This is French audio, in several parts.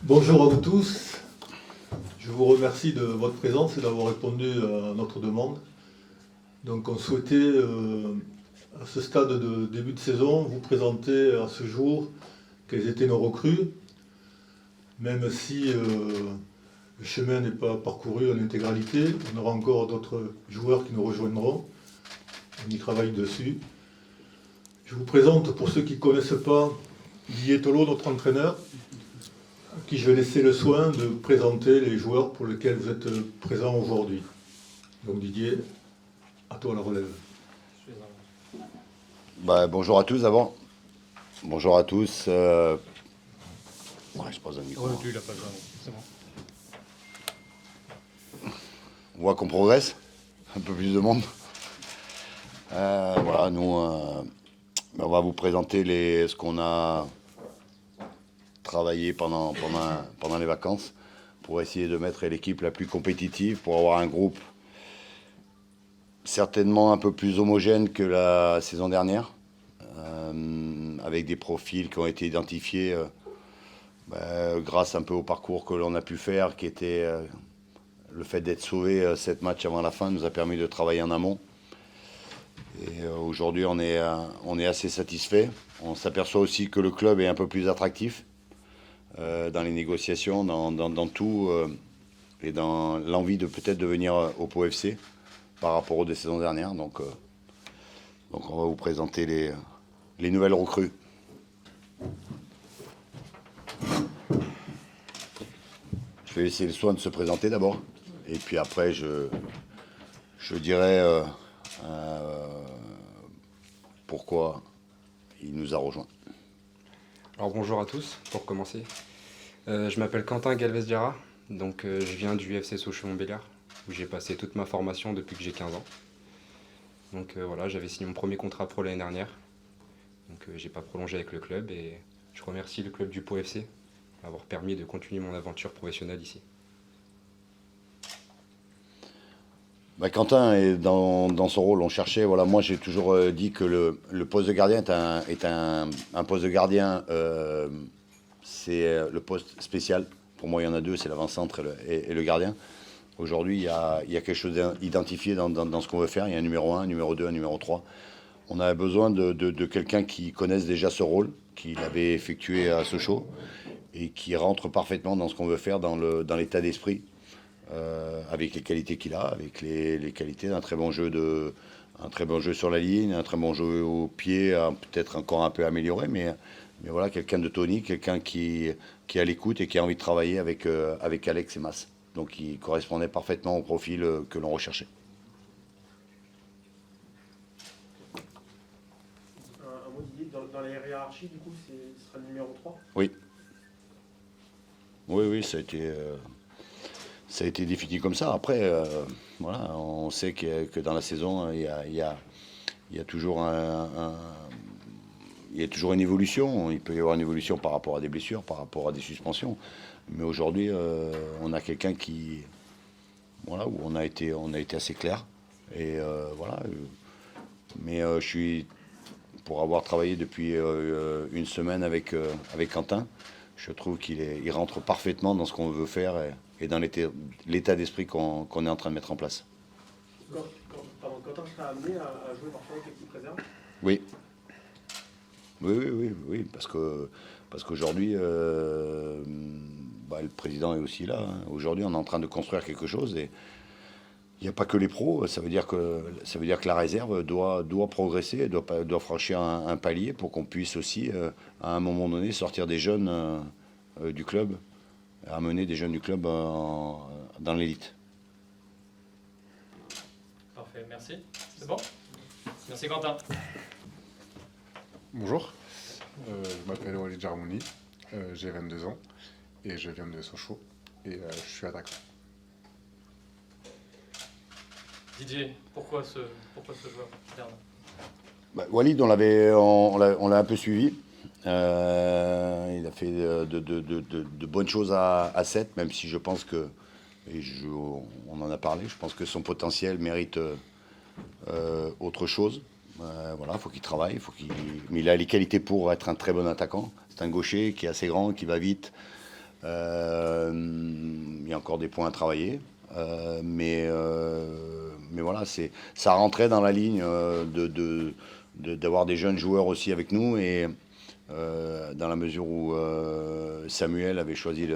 Bonjour à vous tous. Je vous remercie de votre présence et d'avoir répondu à notre demande. Donc on souhaitait, à ce stade de début de saison, vous présenter à ce jour quelles étaient nos recrues, même si le chemin n'est pas parcouru en intégralité. On aura encore d'autres joueurs qui nous rejoindront. On y travaille dessus. Je vous présente, pour ceux qui ne connaissent pas, Didier Tolo, notre entraîneur, à qui je vais laisser le soin de présenter les joueurs pour lesquels vous êtes présents aujourd'hui. Donc Didier, à toi la relève. Bonjour à tous d'abord. Bonjour à tous. Ouais, je pose un micro. Ouais, tu l'as pas besoin, c'est bon. On voit qu'on progresse. Un peu plus de monde. Voilà, nous, on va vous présenter ce qu'on a travaillé pendant les vacances pour essayer de mettre l'équipe la plus compétitive, pour avoir un groupe certainement un peu plus homogène que la saison dernière, avec des profils qui ont été identifiés grâce un peu au parcours que l'on a pu faire, qui était le fait d'être sauvé 7 matchs avant la fin nous a permis de travailler en amont. Et aujourd'hui, on est assez satisfait. On s'aperçoit aussi que le club est un peu plus attractif dans les négociations, dans tout, et dans l'envie de peut-être de venir au Pau FC par rapport aux 2 saisons dernières. Donc on va vous présenter les nouvelles recrues. Je vais laisser le soin de se présenter d'abord. Et puis après, je dirais pourquoi il nous a rejoints. Alors bonjour à tous, pour commencer. Je m'appelle Quentin Galvez-Diarra, donc je viens du FC Sochaux-Montbéliard, où j'ai passé toute ma formation depuis que j'ai 15 ans. Donc voilà, j'avais signé mon premier contrat pro l'année dernière, donc j'ai pas prolongé avec le club et je remercie le club du Pau FC d'avoir permis de continuer mon aventure professionnelle ici. Quentin est dans son rôle, on cherchait, voilà, moi j'ai toujours dit que le poste de gardien est un poste de gardien, c'est le poste spécial. Pour moi il y en a 2, c'est l'avant-centre et le gardien. Aujourd'hui il y a quelque chose d'identifié dans ce qu'on veut faire, il y a un numéro 1, un numéro 2, un numéro 3. On a besoin de quelqu'un qui connaisse déjà ce rôle, qu'il avait effectué à Sochaux et qui rentre parfaitement dans ce qu'on veut faire, dans l'état d'esprit. Avec les qualités qu'il a, avec les qualités d'un très bon jeu sur la ligne, un très bon jeu au pied, peut-être encore un peu amélioré, mais voilà, quelqu'un de tonique, quelqu'un qui est à l'écoute et qui a envie de travailler avec Alex et Mas. Donc il correspondait parfaitement au profil que l'on recherchait. Un mot Didier, dans la hiérarchie, du coup, ce sera le numéro 3 ? Oui. Oui, ça a été défini comme ça. Après, voilà, on sait que dans la saison, il y a toujours une évolution. Il peut y avoir une évolution par rapport à des blessures, par rapport à des suspensions. Mais aujourd'hui, on a quelqu'un où on a été assez clair. Et voilà. Mais je suis, pour avoir travaillé depuis une semaine avec Quentin, je trouve qu'il rentre parfaitement dans ce qu'on veut faire et dans l'état d'esprit qu'on est en train de mettre en place. Quentin sera amené à jouer parfois avec l'équipe réserve ? Oui. Oui, parce qu'aujourd'hui, le président est aussi là. Hein. Aujourd'hui, on est en train de construire quelque chose et il n'y a pas que les pros. Ça veut dire que la réserve doit progresser, doit franchir un palier pour qu'on puisse aussi, à un moment donné, sortir des jeunes du club, amener des jeunes du club dans l'élite. Parfait, merci. C'est bon ? Merci Quentin. Bonjour, je m'appelle Walid Jarmouni, j'ai 22 ans et je viens de Sochaux et je suis attaquant. Didier, pourquoi ce joueur ? Walid, on l'a un peu suivi. Il a fait de bonnes choses à 7, même si je pense que, on en a parlé, je pense que son potentiel mérite autre chose. Voilà, faut qu'il travaille, mais il a les qualités pour être un très bon attaquant. C'est un gaucher qui est assez grand, qui va vite. Il y a encore des points à travailler. Mais voilà, ça rentrait dans la ligne d'avoir des jeunes joueurs aussi avec nous. Et dans la mesure où Samuel avait choisi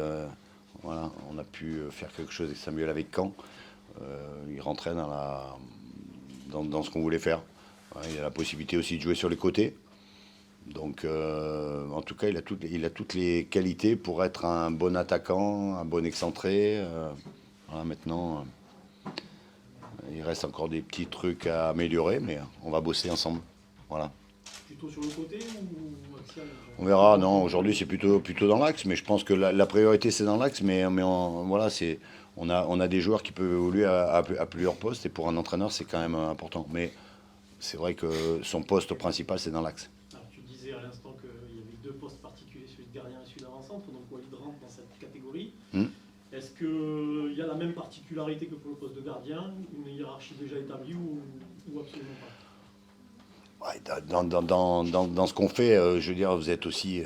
voilà, on a pu faire quelque chose avec Samuel avec Caen. Il rentrait dans ce qu'on voulait faire. Ouais, il a la possibilité aussi de jouer sur les côtés. Donc, en tout cas, il a toutes les qualités pour être un bon attaquant, un bon excentré. Voilà, maintenant, il reste encore des petits trucs à améliorer, mais on va bosser ensemble. Voilà. Plutôt sur le côté ou axial? On verra. Non, aujourd'hui, c'est plutôt dans l'axe, mais je pense que la priorité, c'est dans l'axe. Mais voilà, on a des joueurs qui peuvent évoluer à plusieurs postes, et pour un entraîneur, c'est quand même important. Mais c'est vrai que son poste principal, c'est dans l'axe. Alors, tu disais à l'instant qu'il y avait deux postes particuliers, celui de gardien et celui d'avant-centre, donc Walid rentre dans cette catégorie. Est-ce qu'il y a la même particularité que pour le poste de gardien, une hiérarchie déjà établie ou absolument pas? Ouais, dans ce qu'on fait, je veux dire, vous êtes aussi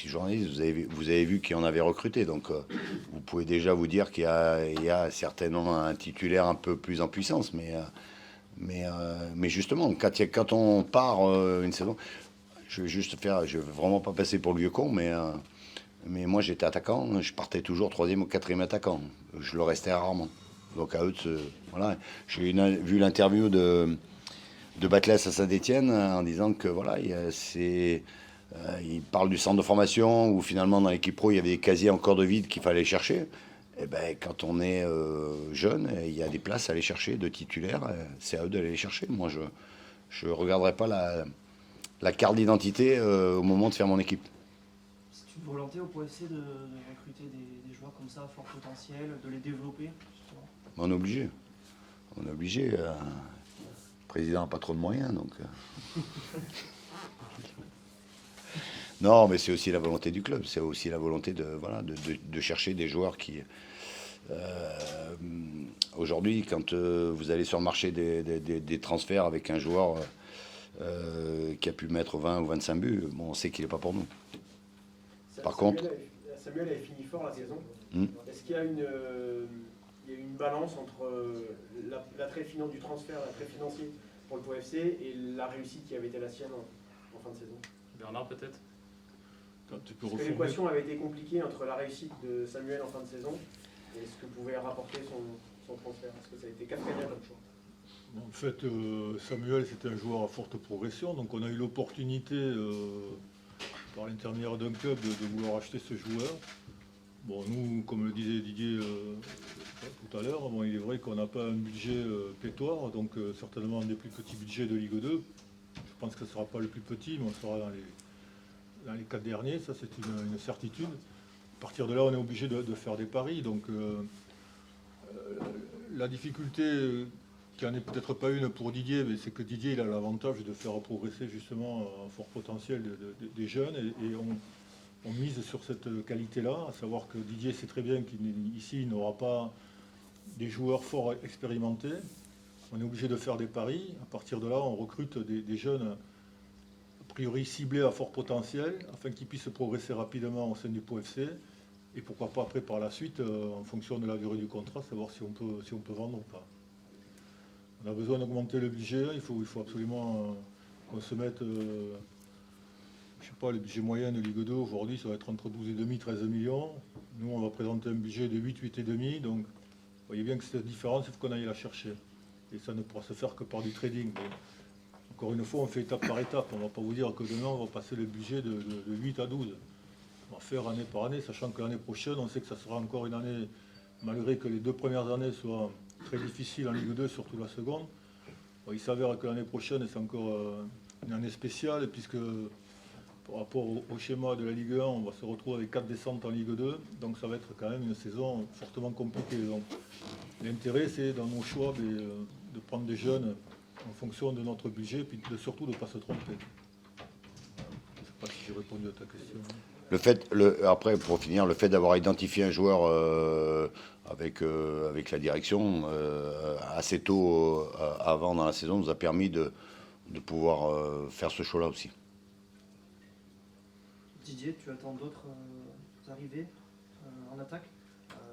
journaliste, vous avez vu qui on avait recruté, donc vous pouvez déjà vous dire qu'il y a certainement un titulaire un peu plus en puissance, mais justement, quand on part une saison, je veux vraiment pas passer pour le vieux con, mais moi j'étais attaquant, je partais toujours 3e ou 4e attaquant, je le restais rarement. Donc à eux, voilà, j'ai vu l'interview de Batles à Saint-Étienne en disant que voilà, il parle du centre de formation où finalement dans l'équipe pro il y avait des casiers encore de vide qu'il fallait chercher. Et ben, quand on est jeune, il y a des places à aller chercher de titulaires, c'est à eux d'aller les chercher. Moi, je ne regarderai pas la carte d'identité au moment de faire mon équipe. C'est une volonté au POFC de recruter des joueurs comme ça à fort potentiel, de les développer justement. On est obligé. On est obligé. Le président n'a pas trop de moyens, donc. Non, mais c'est aussi la volonté du club. C'est aussi la volonté de chercher des joueurs qui. Aujourd'hui, quand vous allez sur le marché des transferts avec un joueur qui a pu mettre 20 ou 25 buts, bon, on sait qu'il n'est pas pour nous. Par contre. Samuel avait fini fort la saison. Est-ce qu'il y a une balance entre l'attrait du transfert, l'attrait financier pour le POFC et la réussite qui avait été la sienne en fin de saison? Bernard, peut-être? Parce que l'équation avait été compliquée entre la réussite de Samuel en fin de saison et ce que pouvait rapporter son transfert. Est-ce que ça a été Cascagnat comme choix? En fait, Samuel, c'était un joueur à forte progression, donc on a eu l'opportunité, par l'intermédiaire d'un club, de vouloir acheter ce joueur. Bon, nous, comme le disait Didier tout à l'heure, bon, il est vrai qu'on n'a pas un budget pétoire, donc certainement un des plus petits budgets de Ligue 2. Je pense que ce ne sera pas le plus petit, mais on sera dans les 4 derniers, ça c'est une certitude. À partir de là, on est obligé de faire des paris. Donc la difficulté, qui n'en est peut-être pas une pour Didier, mais c'est que Didier il a l'avantage de faire progresser justement un fort potentiel des jeunes et on mise sur cette qualité-là, à savoir que Didier sait très bien qu'ici il n'aura pas des joueurs fort expérimentés. On est obligé de faire des paris. À partir de là, on recrute des jeunes a priori ciblés à fort potentiel afin qu'ils puissent progresser rapidement au sein du POFC. Et pourquoi pas après par la suite, en fonction de la durée du contrat, savoir si on peut vendre ou pas. On a besoin d'augmenter le budget, il faut absolument qu'on se mette, je sais pas, le budget moyen de Ligue 2 aujourd'hui, ça va être entre 12,5 et 13 millions. Nous, on va présenter un budget de 8,5, donc vous voyez bien que cette différence, il faut qu'on aille la chercher. Et ça ne pourra se faire que par du trading. Mais encore une fois, on fait étape par étape. On ne va pas vous dire que demain, on va passer le budget de 8 à 12. On va faire année par année, sachant que l'année prochaine, on sait que ça sera encore une année, malgré que les 2 premières années soient très difficiles en Ligue 2, surtout la seconde. Bon, il s'avère que l'année prochaine, c'est encore une année spéciale, puisque par rapport au schéma de la Ligue 1, on va se retrouver avec 4 descentes en Ligue 2. Donc ça va être quand même une saison fortement compliquée. Donc l'intérêt, c'est dans nos choix de prendre des jeunes en fonction de notre budget, et puis surtout de ne pas se tromper. Je ne sais pas si j'ai répondu à ta question. Après, pour finir, le fait d'avoir identifié un joueur avec la direction assez tôt avant dans la saison nous a permis de pouvoir faire ce choix-là aussi. Didier, tu attends d'autres arrivées en attaque,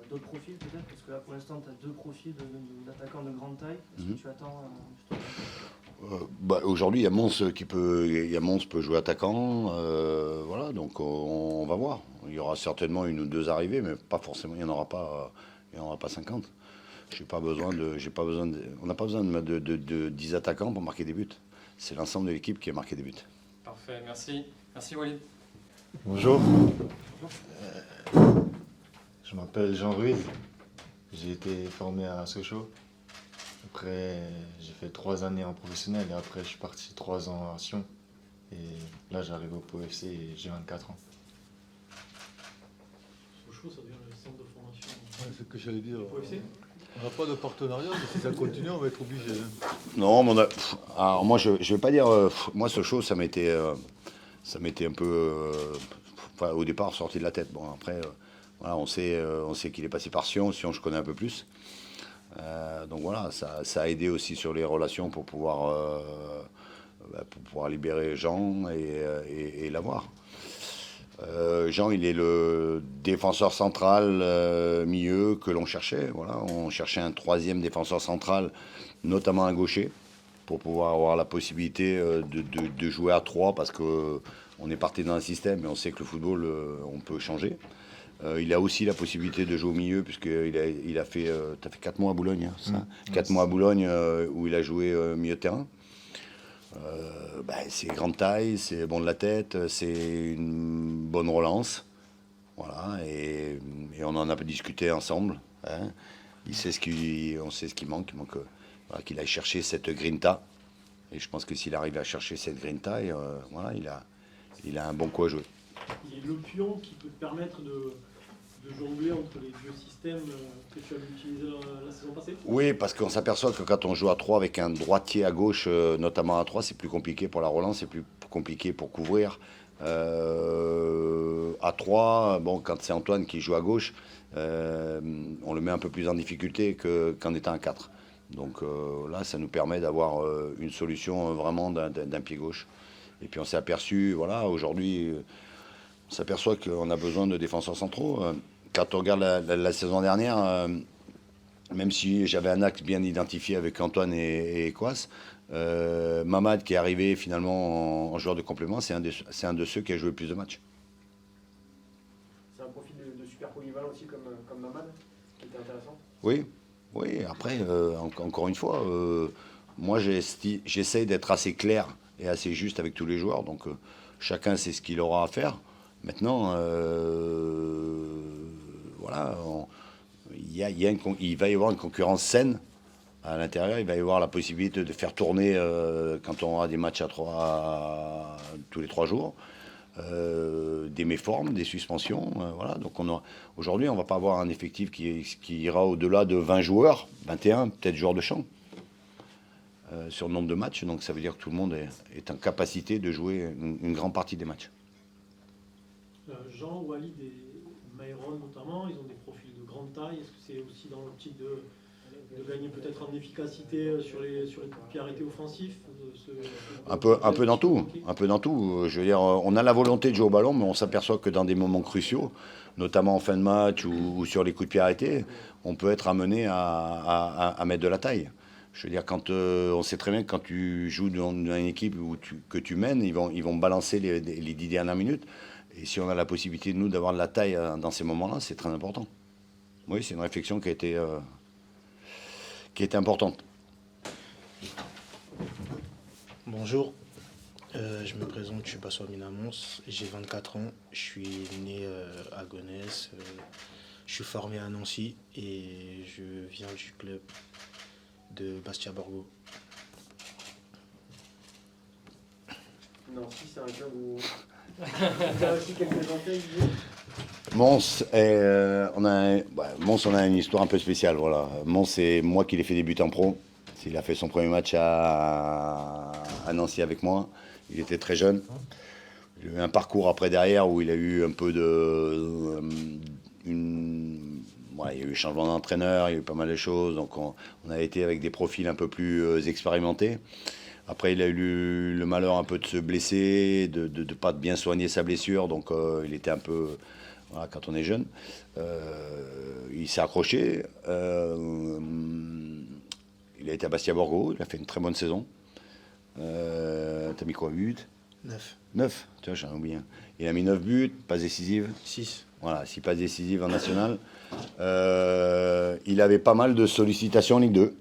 d'autres profils peut-être, parce que là pour l'instant tu as deux profils d'attaquants de grande taille. Est-ce que tu attends Aujourd'hui, il y a Mons peut jouer attaquant, voilà, donc on va voir. Il y aura certainement une ou deux arrivées, mais pas forcément. Il n'y en aura pas 50. On n'a pas besoin de 10 attaquants pour marquer des buts. C'est l'ensemble de l'équipe qui a marqué des buts. Parfait, merci. Merci Walid. Bonjour. Je m'appelle Jean Ruiz. J'ai été formé à Sochaux. Après, j'ai fait 3 années en professionnel et après, je suis parti 3 ans à Sion. Et là, j'arrive au POFC et j'ai 24 ans. Sochaux, ça devient le centre de formation. Ouais, c'est ce que j'allais dire. POFC. On n'a pas de partenariat, mais si ça continue, on va être obligé. Non, mais alors moi, je vais pas dire. Moi, Sochaux, ça m'était un peu. Au départ, sorti de la tête. Bon, après, voilà, on sait qu'il est passé par Sion. Sion, je connais un peu plus. Donc voilà, ça a aidé aussi sur les relations pour pouvoir libérer Jean et l'avoir. Jean, il est le défenseur central milieu que l'on cherchait. Voilà, on cherchait un 3e défenseur central, notamment un gaucher, pour pouvoir avoir la possibilité de jouer à 3 parce qu'on est parti dans un système, mais on sait que le football, on peut changer. Il a aussi la possibilité de jouer au milieu, puisqu'il a fait, t'as fait 4 mois à Boulogne, hein, ça 4 mois à Boulogne, où il a joué milieu de terrain. C'est grande taille, c'est bon de la tête, c'est une bonne relance. Voilà, et on en a discuté ensemble. Hein. On sait ce qui manque. Voilà, qu'il aille chercher cette grinta. Et je pense que s'il arrive à chercher cette grinta, voilà, il a un bon coup à jouer. Il y a le pion qui peut te permettre de jongler entre les deux systèmes que tu avais utilisés la saison passée. Oui, parce qu'on s'aperçoit que quand on joue à 3 avec un droitier à gauche, notamment à 3, c'est plus compliqué pour la relance, c'est plus compliqué pour couvrir. À 3, bon, quand c'est Antoine qui joue à gauche, on le met un peu plus en difficulté qu'en étant à 4. Donc là, ça nous permet d'avoir une solution vraiment d'un pied gauche. Et puis on s'est aperçu, voilà, aujourd'hui, on s'aperçoit qu'on a besoin de défenseurs centraux. Quand on regarde la saison dernière, même si j'avais un axe bien identifié avec Antoine et Kouas, Mamad qui est arrivé finalement en joueur de complément, c'est un de ceux qui a joué le plus de matchs. C'est un profil de super polyvalent aussi comme Mamad, qui était intéressant. Oui, après, encore une fois, moi j'essaye d'être assez clair et assez juste avec tous les joueurs, donc chacun sait ce qu'il aura à faire. Maintenant, voilà, il va y avoir une concurrence saine à l'intérieur. Il va y avoir la possibilité de faire tourner quand on aura des matchs tous les 3 jours, des méformes, des suspensions. Voilà. Donc aujourd'hui, on ne va pas avoir un effectif qui ira au-delà de 20 joueurs, 21 peut-être joueurs de champ. Sur le nombre de matchs, donc ça veut dire que tout le monde est en capacité de jouer une grande partie des matchs. Jean, Walid et Mayron notamment, ils ont des profils de grande taille. Est-ce que c'est aussi dans l'optique de gagner peut-être en efficacité sur les coups de pied arrêtés offensifs un peu dans tout. Je veux dire, on a la volonté de jouer au ballon, mais on s'aperçoit que dans des moments cruciaux, notamment en fin de match ou sur les coups de pied arrêtés, on peut être amené à mettre de la taille. Je veux dire, on sait très bien que quand tu joues dans une équipe que tu mènes, ils vont balancer les 10 dernières minutes. Et si on a la possibilité, nous, d'avoir de la taille dans ces moments-là, c'est très important. Oui, c'est une réflexion qui a été importante. Bonjour, je me présente, je suis Bassois Minamons, j'ai 24 ans, je suis né à Gonesse, je suis formé à Nancy et je viens du club de Bastia Borgo. Nancy, c'est un club où il y a aussi quelques antennes. Mons, on a une histoire un peu spéciale. Voilà. Mons, c'est moi qui l'ai fait débuter en pro. Il a fait son premier match à Nancy avec moi. Il était très jeune. Il a eu un parcours après derrière où il a eu un peu il y a eu changement d'entraîneur, il y a eu pas mal de choses. Donc on a été avec des profils un peu plus expérimentés. Après, il a eu le malheur un peu de se blesser, de ne pas bien soigner sa blessure, donc il était un peu, voilà, quand on est jeune. Il s'est accroché. Il a été à Bastia-Borgo, il a fait une très bonne saison. T'as mis quoi, 8 buts? 9. 9, tu vois, j'en ai oublié un. Il a mis 9 buts, passes décisives. 6. Voilà, 6 passes décisives en national. Il avait pas mal de sollicitations en Ligue 2.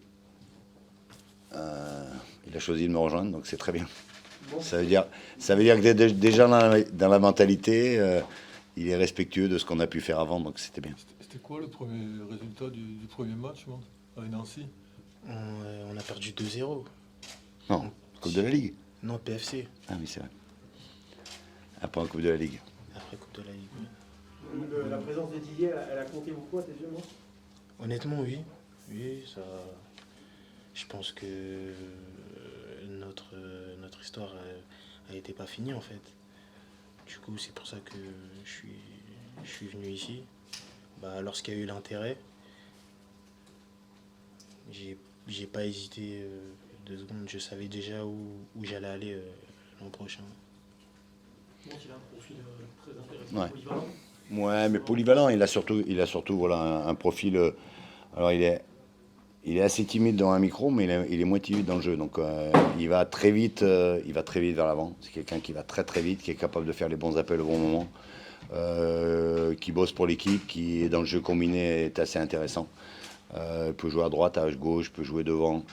Il a choisi de me rejoindre, donc c'est très bien. Ça veut dire que déjà dans la mentalité, il est respectueux de ce qu'on a pu faire avant, donc c'était bien. C'était quoi le premier résultat du premier match, avec Nancy? On a perdu 2-0. Non, Coupe de la Ligue. Non, PFC. Ah oui, c'est vrai. Après en Coupe de la Ligue. Après Coupe de la Ligue, oui. La présence de Didier, elle a compté beaucoup à tes yeux, non? Honnêtement, oui. Oui, ça. Je pense que notre histoire a été pas finie en fait. Du coup, c'est pour ça que je suis venu ici. Bah, lorsqu'il y a eu l'intérêt, j'ai pas hésité 2 secondes. Je savais déjà où j'allais aller l'an prochain. Bon, il a un profil très intéressant, Ouais. polyvalent. Ouais, mais polyvalent, il a surtout voilà, un profil. Alors il est assez timide dans un micro, mais il est moins timide dans le jeu. Donc il va très vite vers l'avant. C'est quelqu'un qui va très très vite, qui est capable de faire les bons appels au bon moment, qui bosse pour l'équipe, qui est dans le jeu combiné est assez intéressant. Peut jouer à droite, à gauche, peut jouer devant.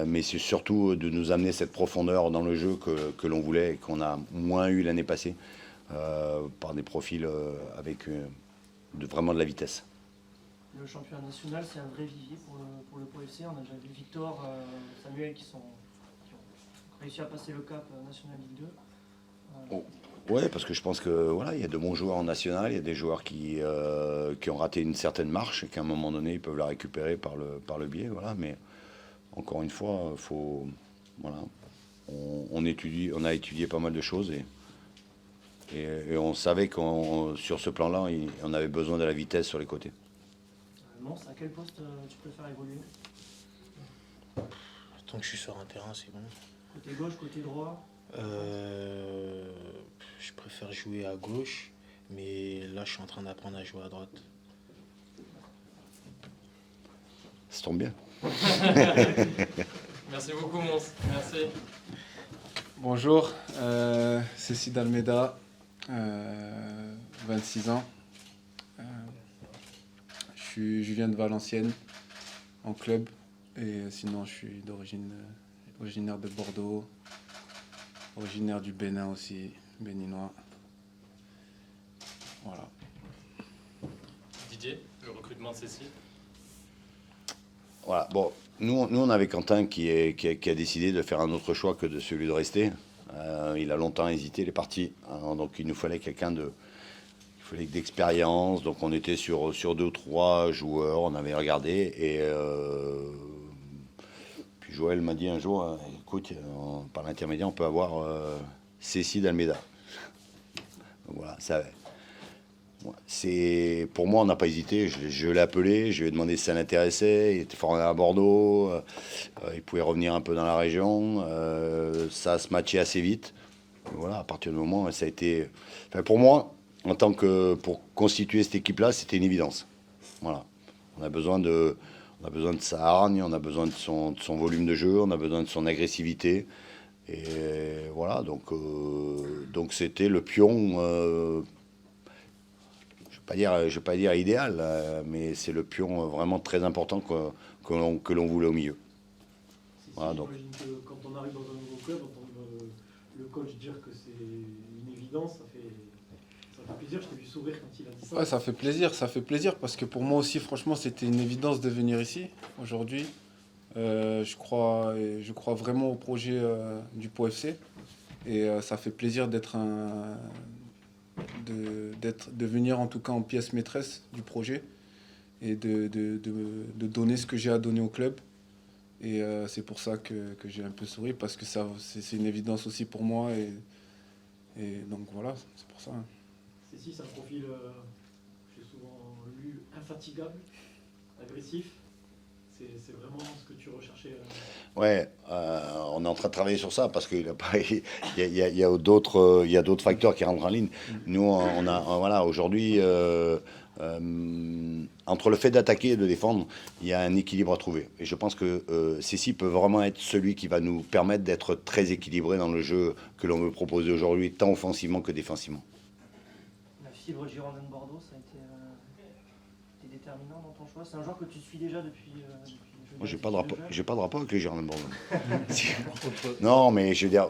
Mais c'est surtout de nous amener cette profondeur dans le jeu que l'on voulait et qu'on a moins eu l'année passée par des profils avec vraiment de la vitesse. Le championnat national, c'est un vrai vivier pour le POFC. On a déjà vu Victor, Samuel qui ont réussi à passer le cap national Ligue 2. Ouais, parce que je pense que voilà, il y a de bons joueurs en national, il y a des joueurs qui ont raté une certaine marche et qu'à un moment donné ils peuvent la récupérer par le biais, voilà. Mais encore une fois, voilà, on a étudié pas mal de choses et on savait sur ce plan-là, on avait besoin de la vitesse sur les côtés. Mons, à quel poste tu préfères évoluer? Tant que je suis sur un terrain, c'est bon. Côté gauche, côté droit? Je préfère jouer à gauche, mais là je suis en train d'apprendre à jouer à droite. Ça tombe bien. Merci beaucoup, Mons. Merci. Bonjour, c'est Sid Almeida, 26 ans. Je viens de Valenciennes, en club, et sinon je suis originaire de Bordeaux, originaire du Bénin aussi, béninois. Voilà. Didier, le recrutement de Cécile. Voilà, bon, nous on avait Quentin qui a décidé de faire un autre choix que de celui de rester. Il a longtemps hésité, il est parti. Donc il nous fallait quelqu'un d'expérience. Donc on était sur 2 ou 3 joueurs, on avait regardé. Et puis Joël m'a dit un jour, écoute, par l'intermédiaire, on peut avoir Cécile Almeida. Donc voilà, ça. Pour moi, on n'a pas hésité. Je l'ai appelé, je lui ai demandé si ça l'intéressait. Il était formé à Bordeaux, il pouvait revenir un peu dans la région. Ça se matchait assez vite. Et voilà, à partir du moment, ça a été. Enfin, pour moi, pour constituer cette équipe-là, c'était une évidence. Voilà, on a besoin de sa hargne, on a besoin de son volume de jeu, on a besoin de son agressivité. Et voilà, donc c'était le pion. Je vais pas dire idéal, mais c'est le pion vraiment très important que l'on voulait au milieu. Voilà, donc. J'imagine que quand on arrive dans un nouveau club, entendre le coach dire que c'est une évidence, ça fait plaisir. Je t'ai vu sourire quand il a dit ça. Ouais, ça fait plaisir parce que pour moi aussi, franchement, c'était une évidence de venir ici aujourd'hui. Je crois vraiment au projet du POFC et ça fait plaisir de venir en tout cas en pièce maîtresse du projet et de donner ce que j'ai à donner au club. Et c'est pour ça que j'ai un peu souri parce que c'est une évidence aussi pour moi et donc voilà, c'est pour ça. C'est un profil, j'ai souvent lu, infatigable, agressif. C'est vraiment ce que tu recherchais. Ouais, on est en train de travailler sur ça parce qu'il y a d'autres facteurs qui rentrent en ligne. Nous, voilà, aujourd'hui, entre le fait d'attaquer et de défendre, il y a un équilibre à trouver. Et je pense que Cécile peut vraiment être celui qui va nous permettre d'être très équilibré dans le jeu que l'on veut proposer aujourd'hui, tant offensivement que défensivement. La fibre Girondin-Bordeaux, ça a été déterminant dans ton choix. C'est un joueur que tu suis déjà depuis moi, j'ai pas de rapport avec les Girondins de Bordeaux. Non, mais je veux dire,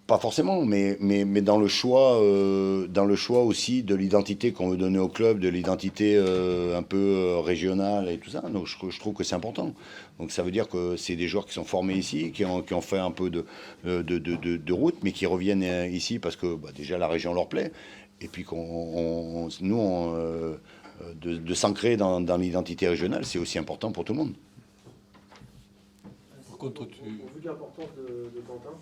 pas forcément, mais dans le choix aussi de l'identité qu'on veut donner au club, de l'identité un peu régionale et tout ça. Donc je trouve que c'est important. Donc ça veut dire que c'est des joueurs qui sont formés ici, qui ont fait un peu de route, mais qui reviennent ici parce que déjà la région leur plaît. Et puis de s'ancrer dans l'identité régionale, c'est aussi important pour tout le monde. Par contre, Au vu de l'importance de Quentin,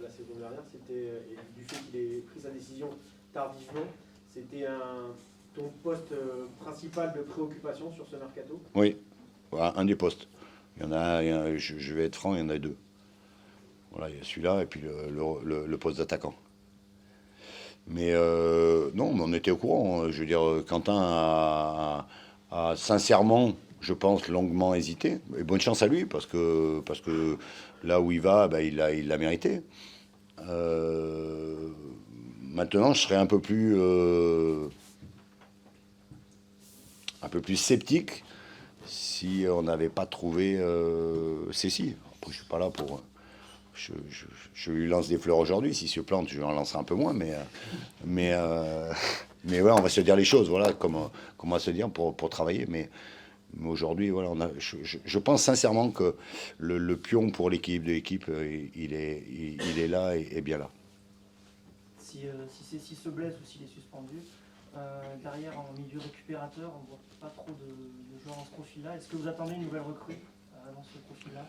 la saison dernière, c'était, et du fait qu'il ait pris sa décision tardivement, c'était ton poste principal de préoccupation sur ce mercato? Oui, voilà, un des postes. Il y en a, je vais être franc, il y en a deux. Voilà, il y a celui-là et puis le poste d'attaquant. Mais non, mais on était au courant. Je veux dire, Quentin a sincèrement, je pense, longuement hésité. Et bonne chance à lui, parce que là où il va, il l'a mérité. Maintenant, je serais un peu plus sceptique si on n'avait pas trouvé Cécile. Après, je suis pas là pour... Je lui lance des fleurs aujourd'hui. S'il se plante, je lui en lancerai un peu moins. Mais ouais, on va se dire les choses. Voilà, comment se dire pour travailler. Mais aujourd'hui, voilà, je pense sincèrement que le pion pour l'équipe il est là et bien là. Si Cécile se blesse ou s'il est suspendu, derrière en milieu récupérateur, on ne voit pas trop de joueurs dans ce profil-là. Est-ce que vous attendez une nouvelle recrue dans ce profil-là?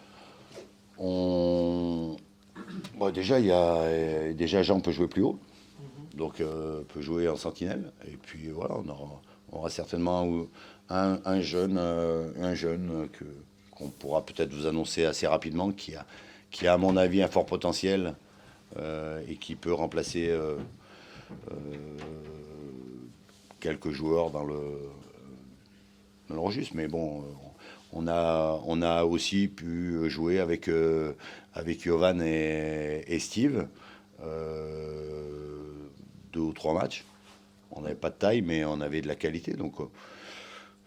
Déjà Jean peut jouer plus haut, donc peut jouer en sentinelle. Et puis voilà, on aura certainement un jeune qu'on pourra peut-être vous annoncer assez rapidement, qui a à mon avis un fort potentiel et qui peut remplacer quelques joueurs dans le registre. Mais bon, on a aussi pu jouer avec Jovan et Steve 2 ou 3 matchs. On n'avait pas de taille, mais on avait de la qualité. Donc,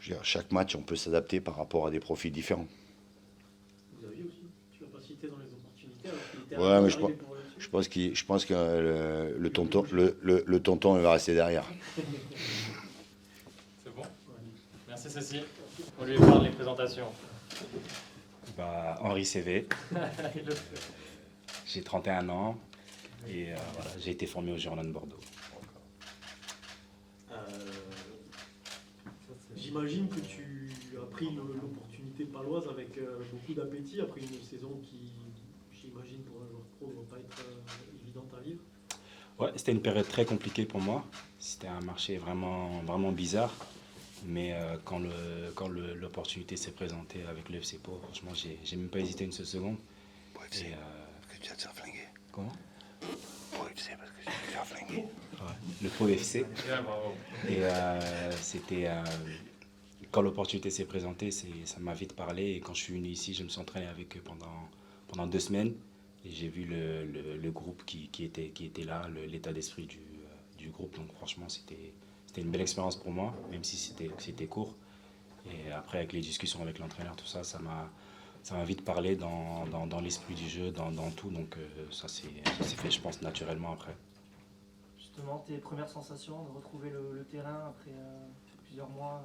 je veux dire, chaque match, on peut s'adapter par rapport à des profils différents. Vous aviez aussi, tu ne l'as pas cité dans les opportunités. Ouais, mais je pense que le tonton il va rester derrière. C'est bon. Merci Cécile. On lui parle les présentations. Henri CV. J'ai 31 ans et voilà, j'ai été formé au Girondin de Bordeaux. J'imagine que tu as pris l'opportunité paloise avec beaucoup d'appétit après une saison qui, j'imagine, pour un joueur pro, ne va pas être évidente à vivre. Ouais, c'était une période très compliquée pour moi. C'était un marché vraiment, vraiment bizarre. Mais quand l'opportunité s'est présentée avec le FC Pau, franchement, j'ai même pas hésité une seule seconde. Parce que tu viens de te faire flinguer. Comment? Pour UFC, parce que tu viens de te faire flinguer. Ouais, le Pau FC. Ouais, bravo. Et c'était... quand l'opportunité s'est présentée, ça m'a vite parlé. Et quand je suis venu ici, je me suis entraîné avec eux pendant 2 semaines. Et j'ai vu le groupe qui était là, l'état d'esprit du groupe. Donc franchement, c'était une belle expérience pour moi, même si c'était court. Et après, avec les discussions avec l'entraîneur, tout ça, ça m'a vite parlé dans l'esprit du jeu, dans tout. Donc ça s'est fait, je pense, naturellement après. Justement, tes premières sensations de retrouver le terrain après plusieurs mois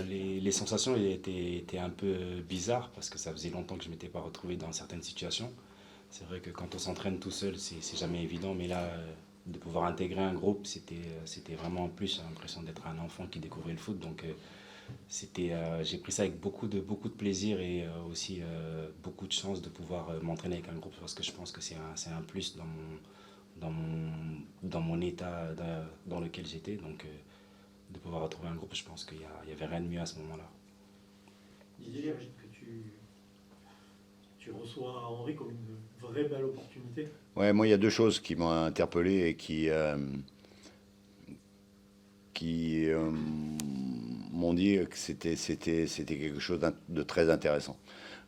les sensations étaient un peu bizarres parce que ça faisait longtemps que je ne m'étais pas retrouvé dans certaines situations. C'est vrai que quand on s'entraîne tout seul, c'est jamais évident, mais là, de pouvoir intégrer un groupe, c'était vraiment en plus. J'ai l'impression d'être un enfant qui découvrait le foot. Donc j'ai pris ça avec beaucoup de plaisir et aussi beaucoup de chance de pouvoir m'entraîner avec un groupe parce que je pense que c'est un plus dans mon état dans lequel j'étais. Donc de pouvoir retrouver un groupe, je pense qu'il n'y avait rien de mieux à ce moment-là. J'imagine que qui reçoit Henry comme une vraie belle opportunité. Ouais, moi, il y a deux choses qui m'ont interpellé et qui m'ont dit que c'était quelque chose de très intéressant.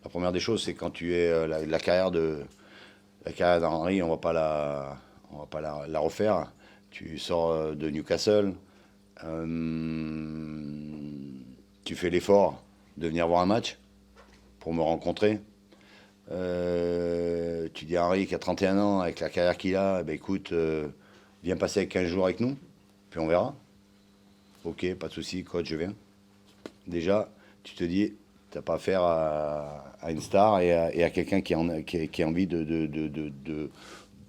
La première des choses, c'est quand tu es la carrière d'Henry, on va pas la refaire. Tu sors de Newcastle, tu fais l'effort de venir voir un match pour me rencontrer. Tu dis à Henry qui a 31 ans, avec la carrière qu'il a, eh ben écoute, viens passer 15 jours avec nous, puis on verra. Ok, pas de souci, coach, je viens. Déjà, tu te dis, t'as pas affaire à une star et à quelqu'un qui a envie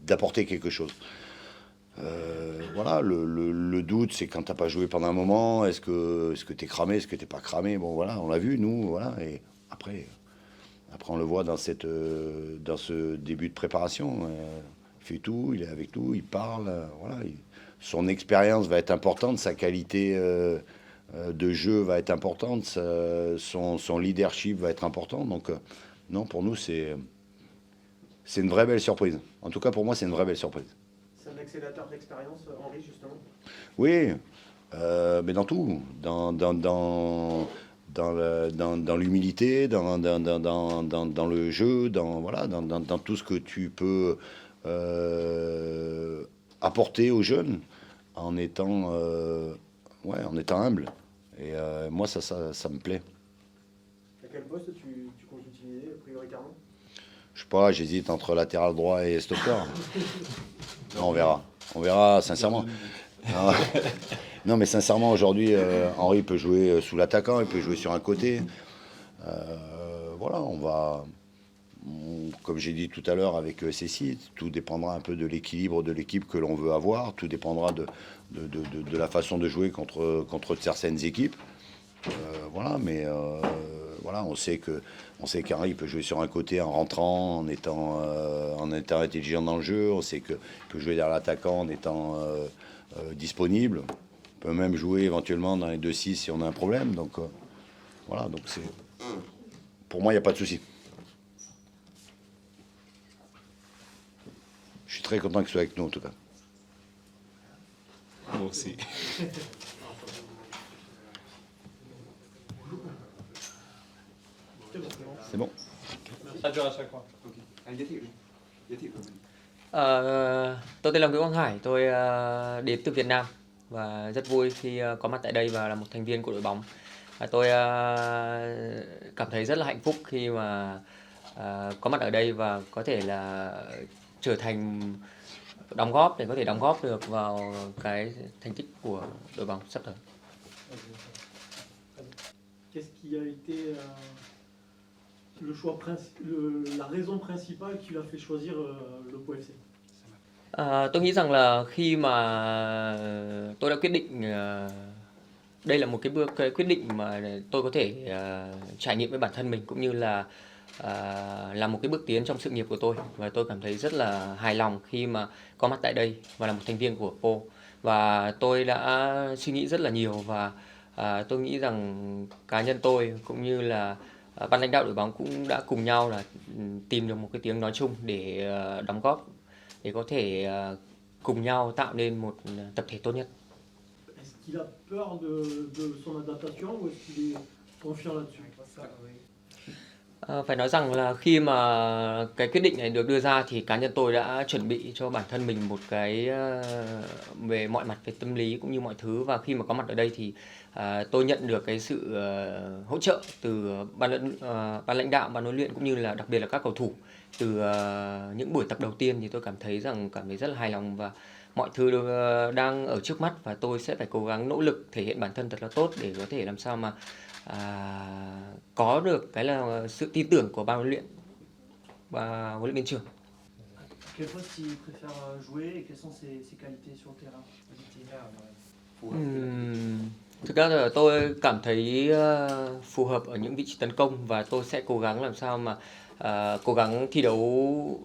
d'apporter quelque chose. Voilà, le doute, c'est quand t'as pas joué pendant un moment, est-ce que t'es cramé, est-ce que t'es pas cramé, bon voilà, on l'a vu, nous, voilà, et après on le voit dans ce début de préparation, il fait tout, il est avec nous, il parle, voilà, son expérience va être importante, sa qualité de jeu va être importante, son leadership va être important, donc non, pour nous, c'est une vraie belle surprise. En tout cas, pour moi, c'est une vraie belle surprise. C'est un accélérateur d'expérience, Henry, justement. Oui, mais dans tout, dans l'humilité, dans le jeu, dans tout ce que tu peux apporter aux jeunes en étant humble. Et moi, ça me plaît. À quel poste tu comptes utiliser prioritairement? Je sais pas, j'hésite entre latéral droit et stopper. Non, on verra sincèrement. Non, mais sincèrement, aujourd'hui, Henry peut jouer sous l'attaquant, il peut jouer sur un côté. Voilà, comme j'ai dit tout à l'heure avec Cécile, tout dépendra un peu de l'équilibre de l'équipe que l'on veut avoir, tout dépendra de la façon de jouer contre certaines équipes. Voilà, mais voilà, on sait qu'Henry peut jouer sur un côté en rentrant, en étant intelligent dans le jeu. On sait qu'il peut jouer derrière l'attaquant en étant disponible. On peut même jouer éventuellement dans les 2-6 si on a un problème. Donc voilà, donc pour moi, il n'y a pas de souci. Je suis très content qu'il soit avec nous en tout cas. Moi aussi. C'est bon. Ça dure à chaque fois. Tôi tên là Nguyễn Quang Hải, tôi đến từ Việt Nam và rất vui khi có mặt tại đây và là một thành viên của đội bóng. Và tôi cảm thấy rất là hạnh phúc khi mà có mặt ở đây và có thể là trở thành để có thể đóng góp được vào cái thành tích của đội bóng sắp tới. Qu'est-ce qui a été la raison principale qui l'a fait choisir le Pau FC? Tôi nghĩ rằng là khi mà tôi đã quyết định đây là một cái quyết định mà tôi có thể trải nghiệm với bản thân mình cũng như là làm một cái bước tiến trong sự nghiệp của tôi, và tôi cảm thấy rất là hài lòng khi mà có mặt tại đây và là một thành viên của Pau. Và tôi đã suy nghĩ rất là nhiều và tôi nghĩ rằng cá nhân tôi cũng như là ban lãnh đạo đội bóng cũng đã cùng nhau là tìm được một cái tiếng nói chung để đóng góp, để có thể cùng nhau tạo nên một tập thể tốt nhất. Est-ce qu'il a peur de son adaptation ou est-ce qu'il est confiant là-dessus? Phải nói rằng là khi mà cái quyết định này được đưa ra thì cá nhân tôi đã chuẩn bị cho bản thân mình một cái về mọi mặt, về tâm lý cũng như mọi thứ, và khi mà có mặt ở đây thì tôi nhận được cái sự hỗ trợ từ ban lãnh đạo, ban huấn luyện cũng như là đặc biệt là các cầu thủ từ những buổi tập đầu tiên, thì tôi cảm thấy rất là hài lòng và mọi thứ đang ở trước mắt, và tôi sẽ phải cố gắng nỗ lực thể hiện bản thân thật là tốt để có thể làm sao mà có được cái là sự tin tưởng của ban huấn luyện và huấn luyện viên trưởng. Quel poste il préfère jouer et quelles sont ses qualités sur le terrain? Thực ra là tôi cảm thấy phù hợp ở những vị trí tấn công, và tôi sẽ cố gắng làm sao mà cố gắng thi đấu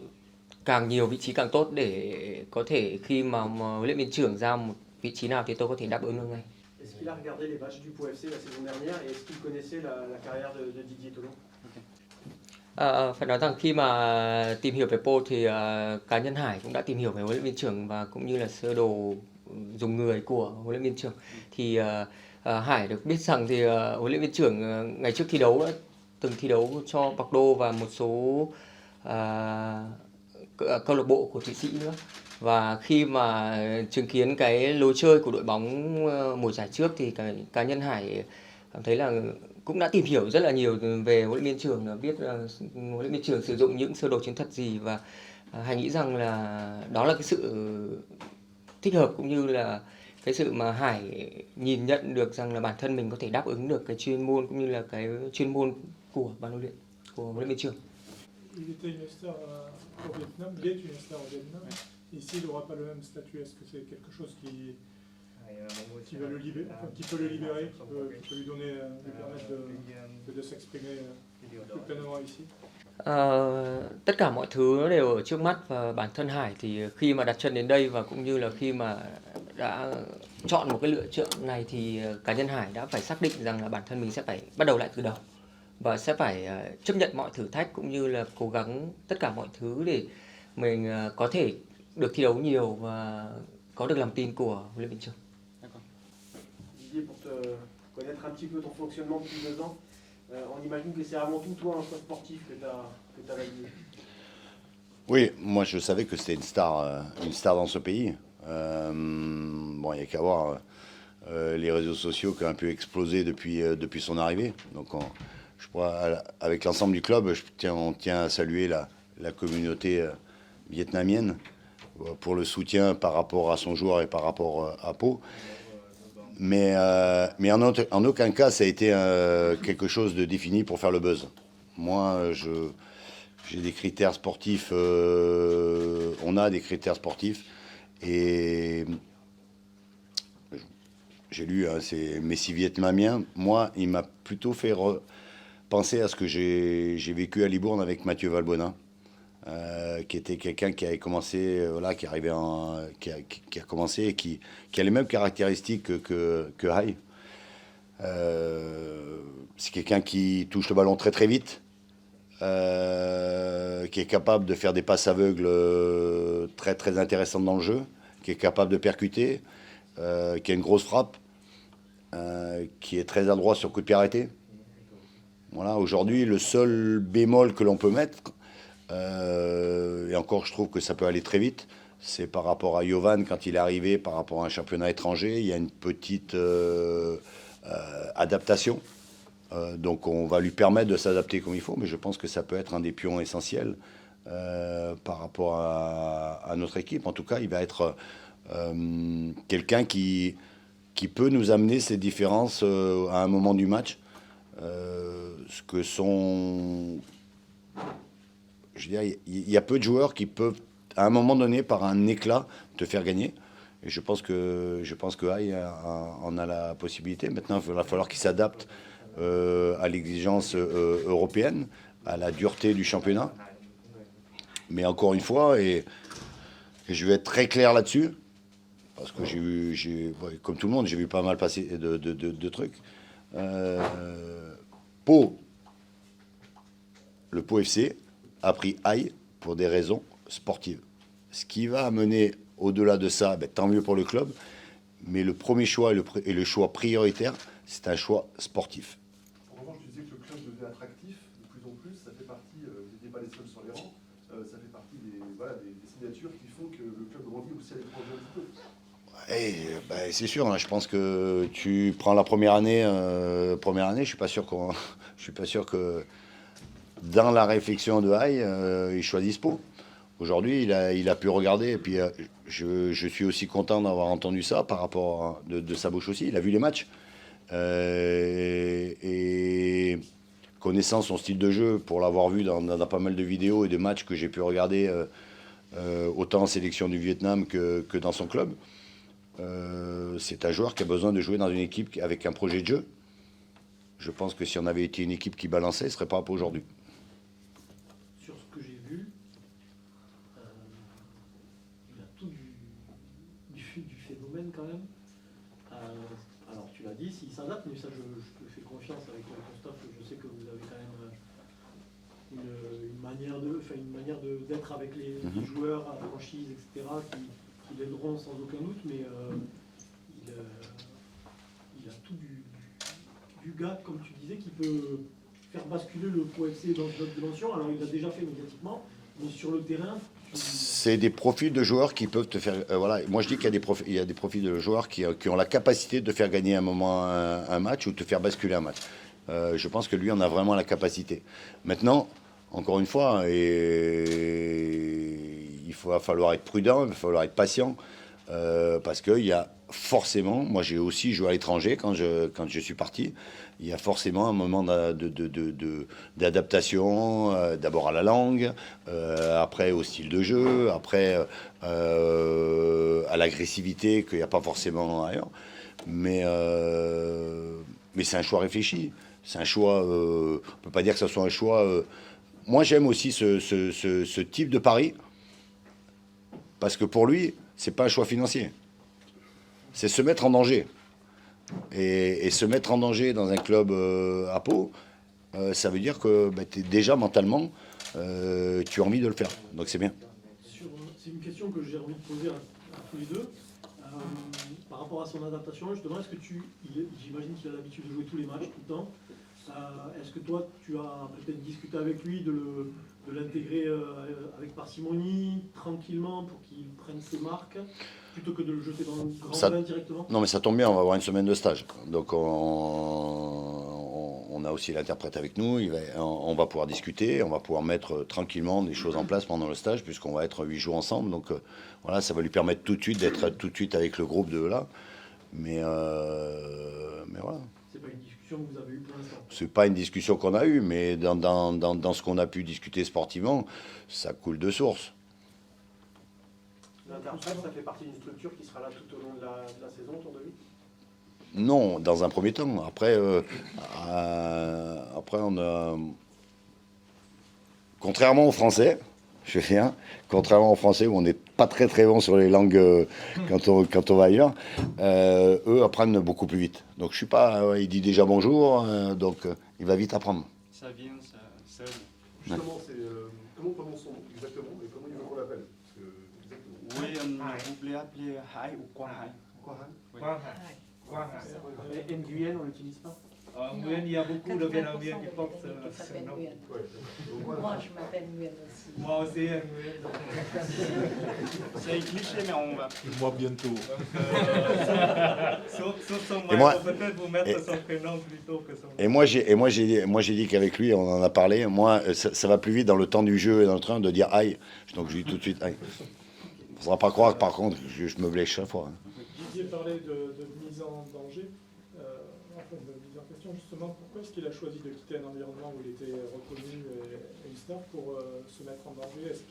càng nhiều vị trí càng tốt để có thể khi mà huấn luyện viên trưởng giao một vị trí nào thì tôi có thể đáp ứng được ngay. Est-ce qu'il a regardé les matchs du Pau FC la saison dernière et est-ce qu'il connaissait la carrière de Didier Tholon? Phải nói rằng khi mà tìm hiểu về Po thì cá nhân Hải cũng đã tìm hiểu về huấn luyện viên trưởng và cũng như là sơ đồ dùng người của huấn luyện viên trưởng. Thì Hải được biết rằng thì huấn luyện viên trưởng ngày trước thi đấu đã từng thi đấu cho Bordeaux và một số câu lạc bộ của Thụy Sĩ nữa. Và khi mà chứng kiến cái lối chơi của đội bóng mùa giải trước thì cá nhân Hải cảm thấy là cũng đã tìm hiểu rất là nhiều về huấn luyện viên trưởng, biết huấn luyện viên trưởng sử dụng những sơ đồ chiến thuật gì, và Hải nghĩ rằng là đó là cái sự thích hợp cũng như là cái sự mà Hải nhìn nhận được rằng là bản thân mình có thể đáp ứng được cái chuyên môn cũng như là cái chuyên môn của ban huấn luyện, của huấn luyện viên trưởng. Il était une star au Vietnam, il est une star au Vietnam. Ici, il n'aura pas le même statut. Est-ce que c'est quelque chose qui va le libérer, enfin, qui peut le libérer, qui peut lui donner, lui permettre de s'exprimer plus pleinement ici? Tất cả mọi thứ đều ở trước mắt, và bản thân Hải thì khi mà đặt chân đến đây và cũng như là khi mà đã chọn một cái lựa chọn này thì cá nhân Hải đã phải xác định rằng là bản thân mình sẽ phải bắt đầu lại từ đầu và sẽ phải chấp nhận mọi thử thách cũng như là cố gắng tất cả mọi thứ để mình có thể được thi đấu nhiều và có được lòng tin của huấn luyện viên trưởng. Didier, pour te connaître un petit peu ton fonctionnement depuis 2 ans, on imagine que c'est avant tout toi un choix sportif que tu as validé. Oui, moi je savais que c'était une star dans ce pays. Bon, il n'y a qu'à voir les réseaux sociaux qui ont un peu explosé depuis son arrivée. Donc je crois, avec l'ensemble du club, on tient à saluer la communauté vietnamienne pour le soutien par rapport à son joueur et par rapport à Po. Mais en aucun cas, ça a été quelque chose de défini pour faire le buzz. Moi, j'ai des critères sportifs, on a des critères sportifs, et j'ai lu, c'est Messi vietnamien. Moi, il m'a plutôt fait penser à ce que j'ai vécu à Libourne avec Mathieu Valbuena, qui était quelqu'un qui avait commencé, qui arrivait qui a commencé et qui a les mêmes caractéristiques que Hai. C'est quelqu'un qui touche le ballon très très vite, qui est capable de faire des passes aveugles très très intéressantes dans le jeu, qui est capable de percuter, qui a une grosse frappe, qui est très adroit sur coup de pied arrêté. Voilà, aujourd'hui, le seul bémol que l'on peut mettre, et encore je trouve que ça peut aller très vite, c'est par rapport à Jovan quand il est arrivé, par rapport à un championnat étranger, il y a une petite adaptation. Donc on va lui permettre de s'adapter comme il faut, mais je pense que ça peut être un des pions essentiels par rapport à notre équipe. En tout cas, il va être quelqu'un qui peut nous amener ces différences à un moment du match. Ce que sont... Je veux dire, il y a peu de joueurs qui peuvent, à un moment donné, par un éclat, te faire gagner. Et je pense que Hai en a la possibilité. Maintenant, il va falloir qu'il s'adapte à l'exigence européenne, à la dureté du championnat. Mais encore une fois, et je vais être très clair là-dessus, parce que comme tout le monde, j'ai vu pas mal passer de trucs. Le Po FC a pris Hai pour des raisons sportives. Ce qui va amener au-delà de ça, tant mieux pour le club, mais le premier choix et le choix prioritaire, c'est un choix sportif. En revanche, tu disais que le club devient attractif de plus en plus, ça fait partie, vous n'étiez pas les seuls sur les rangs, ça fait partie des signatures qui font que le club grandit aussi à l'étranger un petit peu. C'est sûr, hein, je pense que tu prends la première année, je suis pas sûr que dans la réflexion de Hai, ils choisissent Po. Aujourd'hui, il a pu regarder, et puis je suis aussi content d'avoir entendu ça par rapport de sa bouche aussi. Il a vu les matchs. Et connaissant son style de jeu, pour l'avoir vu dans pas mal de vidéos et de matchs que j'ai pu regarder, autant en sélection du Vietnam que dans son club, c'est un joueur qui a besoin de jouer dans une équipe avec un projet de jeu. Je pense que si on avait été une équipe qui balançait, ce ne serait pas pour aujourd'hui. Sur ce que j'ai vu, il a tout du phénomène quand même. Alors tu l'as dit, s'il s'adapte, mais ça je te fais confiance avec Christophe, je sais que vous avez quand même une manière d'être avec les joueurs, la franchise, etc., qui l'aideront sans aucun doute, mais il a tout du gars, comme tu disais, qui peut faire basculer le Pau FC dans une autre dimension. Alors il l'a déjà fait médiatiquement, mais sur le terrain... C'est des profils de joueurs qui peuvent te faire... voilà. Moi, je dis qu'il y a des profils de joueurs qui ont la capacité de faire gagner un match ou de te faire basculer un match. Je pense que lui en a vraiment la capacité. Maintenant, encore une fois, il va falloir être prudent, il va falloir être patient, parce qu'il y a forcément... Moi, j'ai aussi joué à l'étranger quand je suis parti. Il y a forcément un moment d'adaptation, d'abord à la langue, après au style de jeu, après à l'agressivité qu'il n'y a pas forcément ailleurs. Mais c'est un choix réfléchi. C'est un choix, on ne peut pas dire que ce soit un choix... moi, j'aime aussi ce type de pari, parce que pour lui, ce n'est pas un choix financier. C'est se mettre en danger. Et se mettre en danger dans un club à Pau, ça veut dire que tu es déjà mentalement, tu as envie de le faire. Donc c'est bien. C'est une question que j'ai envie de poser à tous les deux. Par rapport à son adaptation, justement, est-ce que j'imagine qu'il a l'habitude de jouer tous les matchs, tout le temps. Est-ce que toi, tu as peut-être discuté avec lui de l'intégrer avec parcimonie, tranquillement, pour qu'il prenne ses marques, plutôt que de le jeter dans le grand bain directement? Non, mais ça tombe bien, on va avoir une semaine de stage. Donc on a aussi l'interprète avec nous, on va pouvoir discuter, on va pouvoir mettre tranquillement des choses en place pendant le stage, puisqu'on va être 8 jours ensemble. Donc voilà, ça va lui permettre tout de suite d'être tout de suite avec le groupe de là. Mais voilà. C'est pas une discussion que vous avez eue pour l'instant? C'est pas une discussion qu'on a eue, mais dans ce qu'on a pu discuter sportivement, ça coule de source. L'interprète, ça fait partie d'une structure qui sera là tout au long de la saison, autour de lui? Non, dans un premier temps. Après, on a... Contrairement aux Français, contrairement aux Français où on n'est pas très bon sur les langues quand on va ailleurs, eux apprennent beaucoup plus vite. Donc je suis pas... il dit déjà bonjour, donc il va vite apprendre. Ça vient seul. Justement, comment prononce son nom exactement et comment il veut qu'on l'appelle? Oui, vous voulez appeler Hai ou Quang Hai? Et Nguyen, on l'utilise pas? Nguyen, il y a beaucoup de Vietnamiens qui portent ce nom. Moi, je m'appelle Nguyen aussi. Moi aussi, Nguyen. C'est un cliché, mais on va. Moi, bientôt. Sauf son moyen, peut-être vous mettre son prénom plutôt que son nom. Et moi, j'ai dit qu'avec lui, on en a parlé. Moi, ça va plus vite dans le temps du jeu et dans le train de dire aïe. Donc je dis tout de suite aïe. Il ne faudra pas croire, par contre, que je me blesse chaque fois. Didier parlait de mise en danger, de mise en question, justement. Pourquoi est-ce qu'il a choisi de quitter un environnement où il était reconnu et une star pour se mettre en danger? Est-ce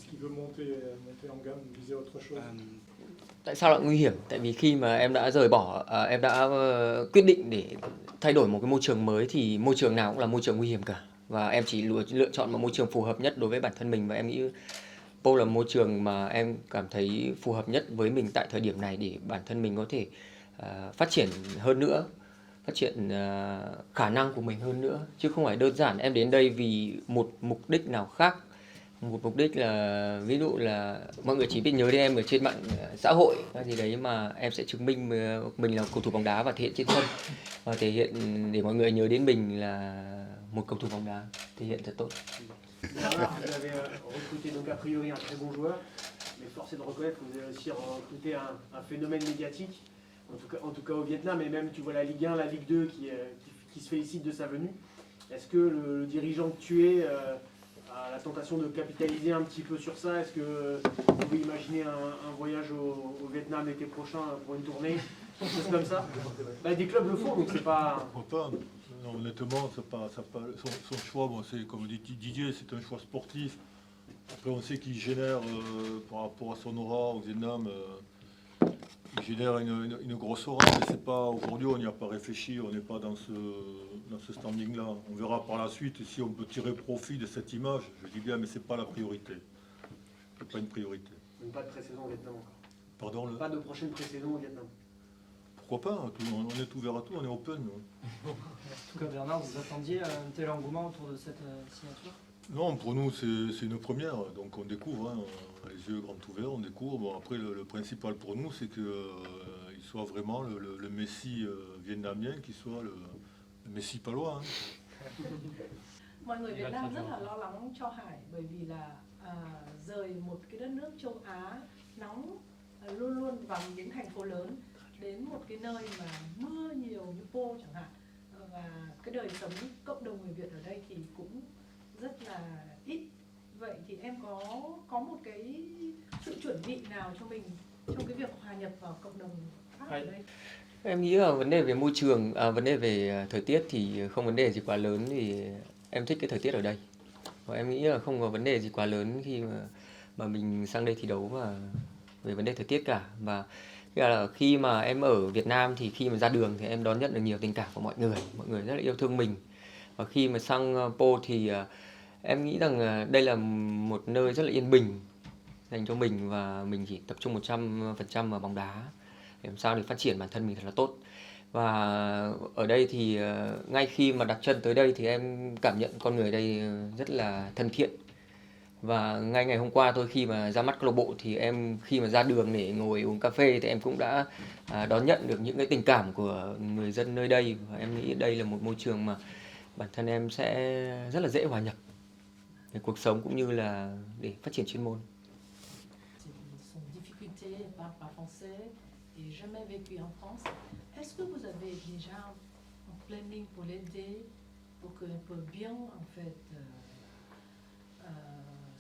qu'il veut monter en gamme, viser autre chose? Tại sao lại nguy hiểm? Tại vì khi mà em đã rời bỏ, em đã quyết định để thay đổi một cái môi trường mới thì môi trường nào cũng là môi trường nguy hiểm cả. Và em chỉ lựa chọn một môi trường phù hợp nhất đối với bản thân mình, và em nghĩ Pau là môi trường mà em cảm thấy phù hợp nhất với mình tại thời điểm này để bản thân mình có thể phát triển hơn nữa, phát triển khả năng của mình hơn nữa, chứ không phải đơn giản em đến đây vì một mục đích nào khác. Một mục đích là ví dụ là mọi người chỉ biết nhớ đến em ở trên mạng xã hội hay gì đấy, mà em sẽ chứng minh mình là cầu thủ bóng đá và thể hiện trên sân, và thể hiện để mọi người nhớ đến mình là một cầu thủ bóng đá thể hiện thật tốt. Bernard, vous avez recruté donc a priori un très bon joueur, mais force est de reconnaître que vous avez aussi recruté un phénomène médiatique, en tout cas au Vietnam, et même tu vois la Ligue 1, la Ligue 2 qui se félicite de sa venue. Est-ce que le dirigeant que tu es a la tentation de capitaliser un petit peu sur ça? Est-ce que vous pouvez imaginer un voyage au Vietnam l'été prochain pour une tournée, des choses comme ça? Des clubs le font, donc c'est pas... Non, honnêtement, son choix, bon, c'est comme dit Didier, c'est un choix sportif. Après, on sait qu'il génère, par rapport à son aura au Vietnam, il génère une grosse aura, mais c'est pas, aujourd'hui, on n'y a pas réfléchi, on n'est pas dans ce standing-là. On verra par la suite si on peut tirer profit de cette image. Je dis bien, mais c'est pas la priorité. C'est pas une priorité. Donc pas de pré-saison au Vietnam encore. Pardon? Pas de prochaine pré-saison au Vietnam. pourquoi pas, on est ouvert à tout, on est open. Nous. En tout cas, Bernard, vous attendiez un tel engouement autour de cette signature? Non, pour nous, c'est une première, donc on découvre, hein, les yeux grands ouverts, on découvre. Bon, après, le principal pour nous, c'est qu'il soit vraiment le Messi vietnamien, qu'il soit le Messi palois. Hein. Mọi người Việt Nam rất là lo lắng cho Hải bởi vì là rời một cái đất nước châu Á nóng luôn luôn vào những thành phố lớn đến một cái nơi mà mưa nhiều như Po chẳng hạn, và cái đời sống cộng đồng người Việt ở đây thì cũng rất là ít. Vậy thì em có một cái sự chuẩn bị nào cho mình trong cái việc hòa nhập vào cộng đồng Pháp ở đây? Em nghĩ là vấn đề về môi trường, vấn đề về thời tiết thì không vấn đề gì quá lớn, thì em thích cái thời tiết ở đây. Và em nghĩ là không có vấn đề gì quá lớn khi mà mình sang đây thi đấu và về vấn đề thời tiết cả. Và khi mà em ở Việt Nam thì khi mà ra đường thì em đón nhận được nhiều tình cảm của mọi người rất là yêu thương mình. Và khi mà sang Po thì em nghĩ rằng đây là một nơi rất là yên bình dành cho mình, và mình chỉ tập trung 100% vào bóng đá để làm sao để phát triển bản thân mình thật là tốt. Và ở đây thì ngay khi mà đặt chân tới đây thì em cảm nhận con người đây rất là thân thiện. Và ngay ngày hôm qua tôi khi mà ra mắt câu lạc bộ thì em khi mà ra đường để ngồi uống cà phê thì em cũng đã đón nhận được những cái tình cảm của người dân nơi đây. Và em nghĩ đây là một môi trường mà bản thân em sẽ rất là dễ hòa nhập về cuộc sống cũng như là để phát triển chuyên môn. Son difficulté, parle pas français et jamais vécu en France. Est-ce que vous avez déjà un planning pour l'aider, pour qu'elle peut bien en fait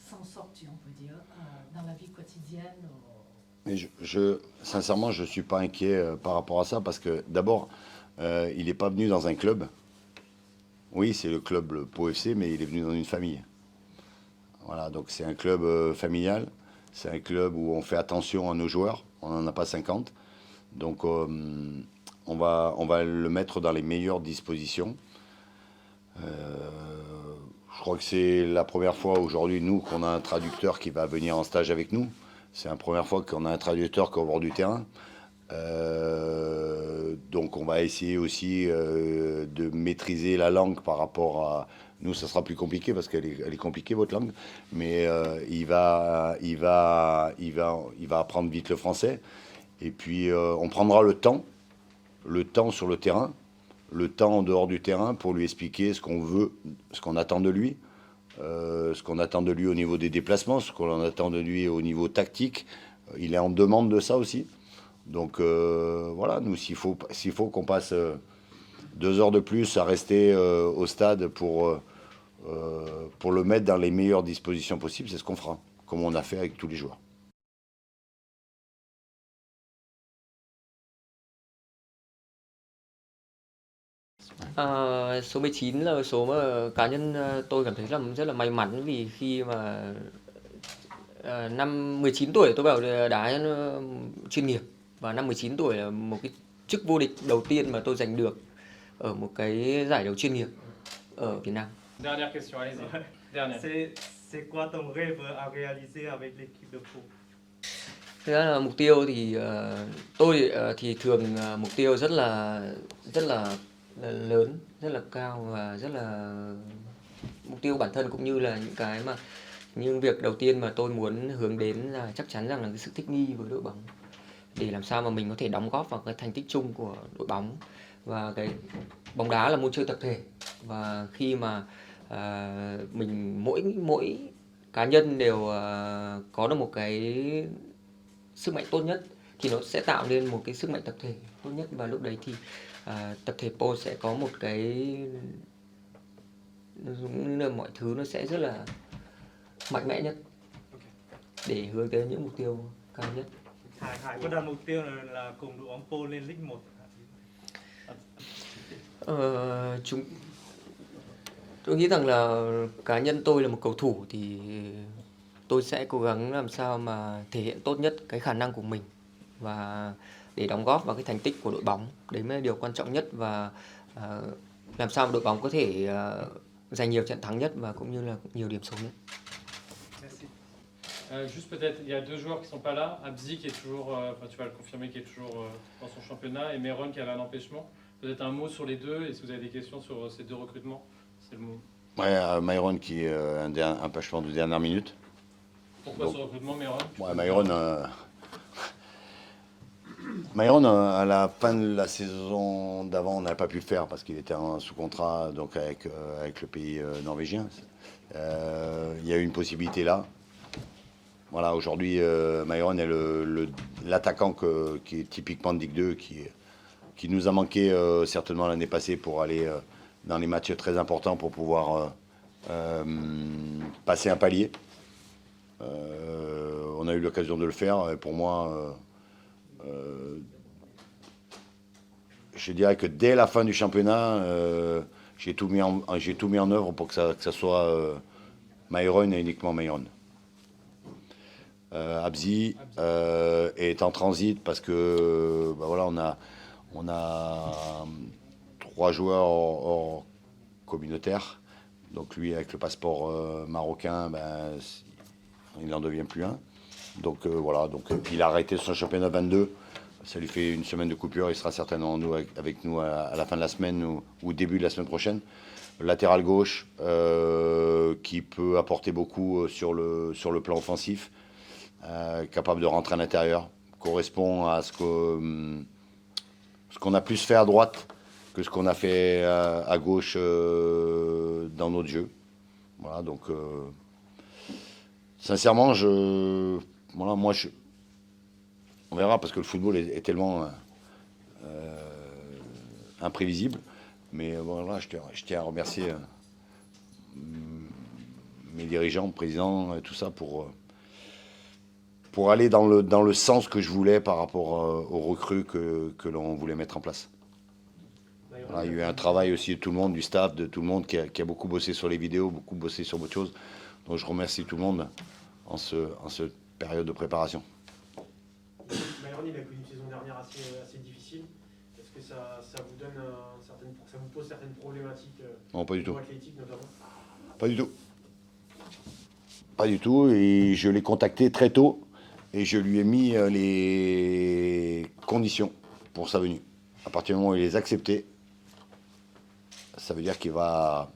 s'en sortir, on peut dire, dans la vie quotidienne? Mais sincèrement, je ne suis pas inquiet par rapport à ça, parce que d'abord, il n'est pas venu dans un club. Oui, c'est le club, le Po FC, mais il est venu dans une famille. Voilà, donc c'est un club familial, c'est un club où on fait attention à nos joueurs, on n'en a pas 50. Donc on va le mettre dans les meilleures dispositions. Je crois que c'est la première fois aujourd'hui, nous, qu'on a un traducteur qui va venir en stage avec nous. C'est la première fois qu'on a un traducteur qui est au bord du terrain. Donc on va essayer aussi de maîtriser la langue par rapport à... Nous, ça sera plus compliqué parce qu'elle est compliquée, votre langue. Mais il va apprendre vite le français. Et puis on prendra le temps sur le terrain, le temps en dehors du terrain pour lui expliquer ce qu'on veut, ce qu'on attend de lui, ce qu'on attend de lui au niveau des déplacements, ce qu'on attend de lui au niveau tactique. Il est en demande de ça aussi. Donc voilà, nous, s'il faut qu'on passe 2 heures de plus à rester au stade pour le mettre dans les meilleures dispositions possibles, c'est ce qu'on fera, comme on a fait avec tous les joueurs. Số 19 là số mà cá nhân tôi cảm thấy là rất là may mắn, vì khi mà năm 19 tuổi tôi vào đá chuyên nghiệp, và năm 19 tuổi là một cái chức vô địch đầu tiên mà tôi giành được ở một cái giải đấu chuyên nghiệp ở Việt Nam. Dernière question, allez-y. Dernière. C'est quoi ton rêve à réaliser avec l'équipe de Po? Thế là mục tiêu thì tôi thì thường mục tiêu rất là lớn, rất là cao, và rất là mục tiêu bản thân cũng như là những cái mà nhưng việc đầu tiên mà tôi muốn hướng đến là chắc chắn rằng là cái sự thích nghi với đội bóng, để làm sao mà mình có thể đóng góp vào cái thành tích chung của đội bóng. Và cái bóng đá là môn chơi tập thể, và khi mà mình mỗi cá nhân đều có được một cái sức mạnh tốt nhất thì nó sẽ tạo nên một cái sức mạnh tập thể tốt nhất, và lúc đấy thì tập thể Po sẽ có một cái mọi thứ nó sẽ rất là mạnh mẽ nhất để hướng tới những mục tiêu cao nhất. Hải có đặt mục tiêu là cùng đội bóng Po lên League 1. Tôi nghĩ rằng là cá nhân tôi là một cầu thủ thì tôi sẽ cố gắng làm sao mà thể hiện tốt nhất cái khả năng của mình và để đóng góp vào cái thành tích của đội bóng. Đấy mới là điều quan trọng nhất, và làm sao mà đội bóng có thể giành nhiều trận thắng nhất và cũng như là nhiều điểm số nhất. Juste peut-être, il y a 2 joueurs qui ne sont pas là. Abzi qui est toujours, enfin tu vas le confirmer, qui est toujours dans son championnat, et Meron qui avait un empêchement. Peut-être un mot sur les deux, et si vous avez des questions sur ces 2 recrutements, c'est le mot. Ouais, Myron qui est un empêchement de dernière minute. Pourquoi ce recrutement, Meron? Ouais, Myron, à la fin de la saison d'avant, on n'avait pas pu le faire parce qu'il était sous contrat donc avec le pays norvégien. Il y a eu une possibilité là. Voilà, aujourd'hui, Myron est l'attaquant qui est typiquement de Ligue 2, qui nous a manqué certainement l'année passée pour aller dans les matchs très importants pour pouvoir passer un palier. On a eu l'occasion de le faire, et pour moi, je dirais que dès la fin du championnat, j'ai tout mis en œuvre pour que ça soit Myron et uniquement Myron. Abzi est en transit parce que voilà, on a 3 joueurs hors communautaire. Donc lui, avec le passeport marocain, il n'en devient plus un. Donc voilà, il a arrêté son championnat 22. Ça lui fait une semaine de coupure. Il sera certainement avec nous à la fin de la semaine ou début de la semaine prochaine. Latéral gauche qui peut apporter beaucoup sur le plan offensif. Capable de rentrer à l'intérieur. Correspond à ce qu'on a plus fait à droite que ce qu'on a fait à gauche dans notre jeu. Voilà, donc sincèrement, on verra parce que le football est tellement imprévisible. Mais voilà, je tiens à remercier mes dirigeants, présidents, tout ça pour aller dans le sens que je voulais par rapport aux recrues que l'on voulait mettre en place. Voilà, il y a eu un travail aussi de tout le monde, du staff, de tout le monde qui a beaucoup bossé sur les vidéos, beaucoup bossé sur beaucoup de choses. Donc je remercie tout le monde en cette période de préparation. Myron, il a connu une saison dernière assez difficile. Est-ce que ça vous donne ça vous pose certaines problématiques non, pas du tout. athlétiques notamment? Pas du tout. Pas du tout. Et je l'ai contacté très tôt et je lui ai mis les conditions pour sa venue. À partir du moment où il les a acceptées, ça veut dire qu'il va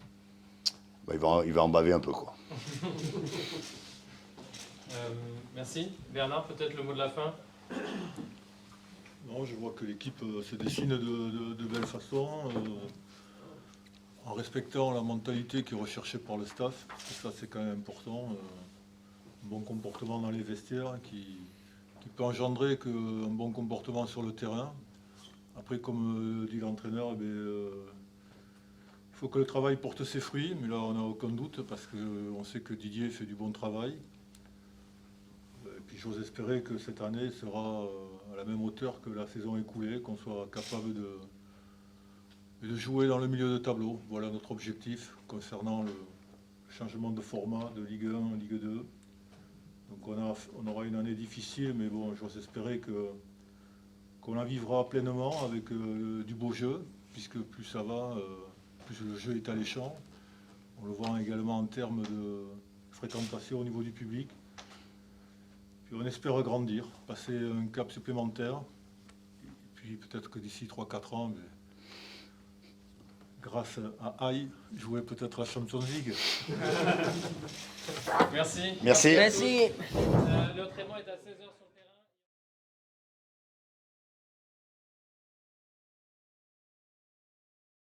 en baver un peu, quoi. Merci. Bernard, peut-être le mot de la fin? Non, je vois que l'équipe se dessine de belle façon, en respectant la mentalité qui est recherchée par le staff. Parce que ça, c'est quand même important. Un bon comportement dans les vestiaires qui peut engendrer un bon comportement sur le terrain. Après, comme dit l'entraîneur, il faut que le travail porte ses fruits, mais là on n'a aucun doute parce qu'on sait que Didier fait du bon travail. Et puis j'ose espérer que cette année sera à la même hauteur que la saison écoulée, qu'on soit capable de jouer dans le milieu de tableau. Voilà notre objectif concernant le changement de format de Ligue 1 à Ligue 2. Donc on aura une année difficile, mais bon, j'ose espérer qu'on la vivra pleinement avec du beau jeu, puisque plus ça va, plus le jeu est alléchant. On le voit également en termes de fréquentation au niveau du public. Puis on espère grandir, passer un cap supplémentaire. Et puis peut-être que d'ici 3-4 ans, grâce à Haï, jouer peut-être la Champions League. Merci. Merci. Merci. L'entraînement est à 16h.